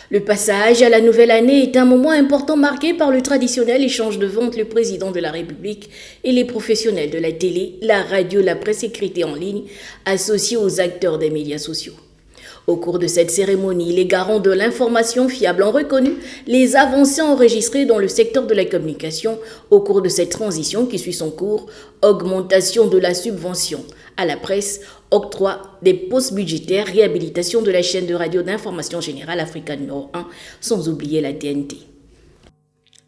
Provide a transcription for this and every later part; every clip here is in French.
Le passage à la nouvelle année est un moment important marqué par le traditionnel échange de vente le président de la République et les professionnels de la télé, la radio, la presse écrite et en ligne, associés aux acteurs des médias sociaux. Au cours de cette cérémonie, les garants de l'information fiable ont reconnu les avancées enregistrées dans le secteur de la communication au cours de cette transition qui suit son cours, augmentation de la subvention à la presse, octroi des postes budgétaires, réhabilitation de la chaîne de radio d'information générale Africa numéro 1, sans oublier la TNT.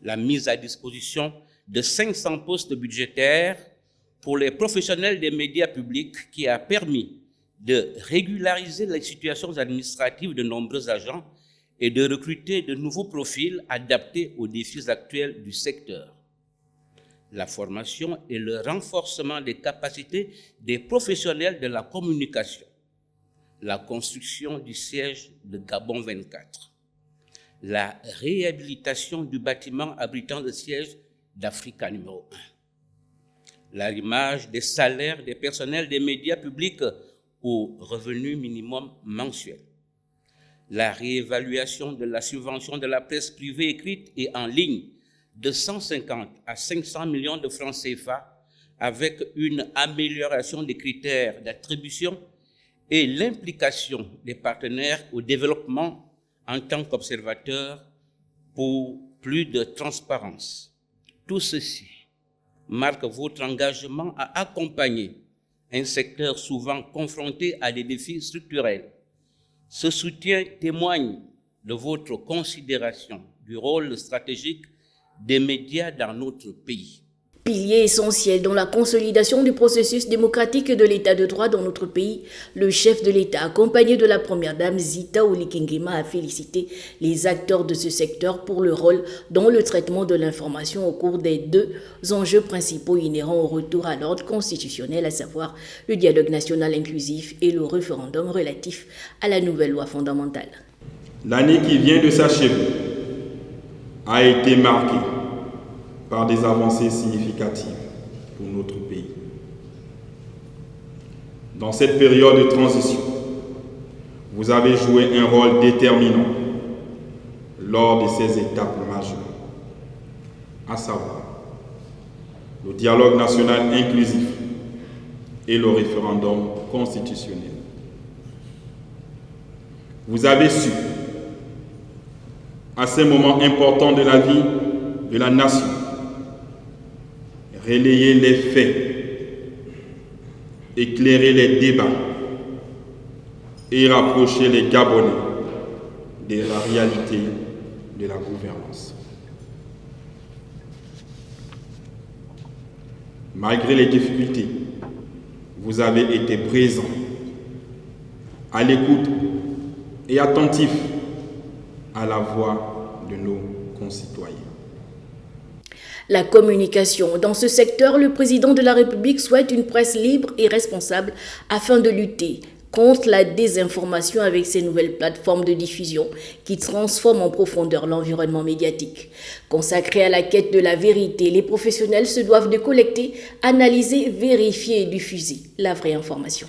La mise à disposition de 500 postes budgétaires pour les professionnels des médias publics qui a permis de régulariser les situations administratives de nombreux agents et de recruter de nouveaux profils adaptés aux défis actuels du secteur. La formation et le renforcement des capacités des professionnels de la communication. La construction du siège de Gabon 24. La réhabilitation du bâtiment abritant le siège d'Africa numéro 1. L'arrimage des salaires des personnels des médias publics au revenu minimum mensuel. La réévaluation de la subvention de la presse privée écrite et en ligne de 150 à 500 millions de francs CFA avec une amélioration des critères d'attribution et l'implication des partenaires au développement en tant qu'observateurs pour plus de transparence. Tout ceci marque votre engagement à accompagner un secteur souvent confronté à des défis structurels. Ce soutien témoigne de votre considération du rôle stratégique des médias dans notre pays. Pilier essentiel dans la consolidation du processus démocratique et de l'état de droit dans notre pays, le chef de l'État, accompagné de la première dame Zita Olikengema, a félicité les acteurs de ce secteur pour le rôle dans le traitement de l'information au cours des deux enjeux principaux inhérents au retour à l'ordre constitutionnel, à savoir le dialogue national inclusif et le référendum relatif à la nouvelle loi fondamentale. L'année qui vient de s'achever a été marquée par des avancées significatives pour notre pays. Dans cette période de transition, vous avez joué un rôle déterminant lors de ces étapes majeures, à savoir le dialogue national inclusif et le référendum constitutionnel. Vous avez su, à ces moments importants de la vie de la nation, relayer les faits, éclairer les débats et rapprocher les Gabonais de la réalité de la gouvernance. Malgré les difficultés, vous avez été présents, à l'écoute et attentifs à la voix de nos concitoyens. La communication. Dans ce secteur, le président de la République souhaite une presse libre et responsable afin de lutter contre la désinformation avec ces nouvelles plateformes de diffusion qui transforment en profondeur l'environnement médiatique. Consacrés à la quête de la vérité, les professionnels se doivent de collecter, analyser, vérifier et diffuser la vraie information.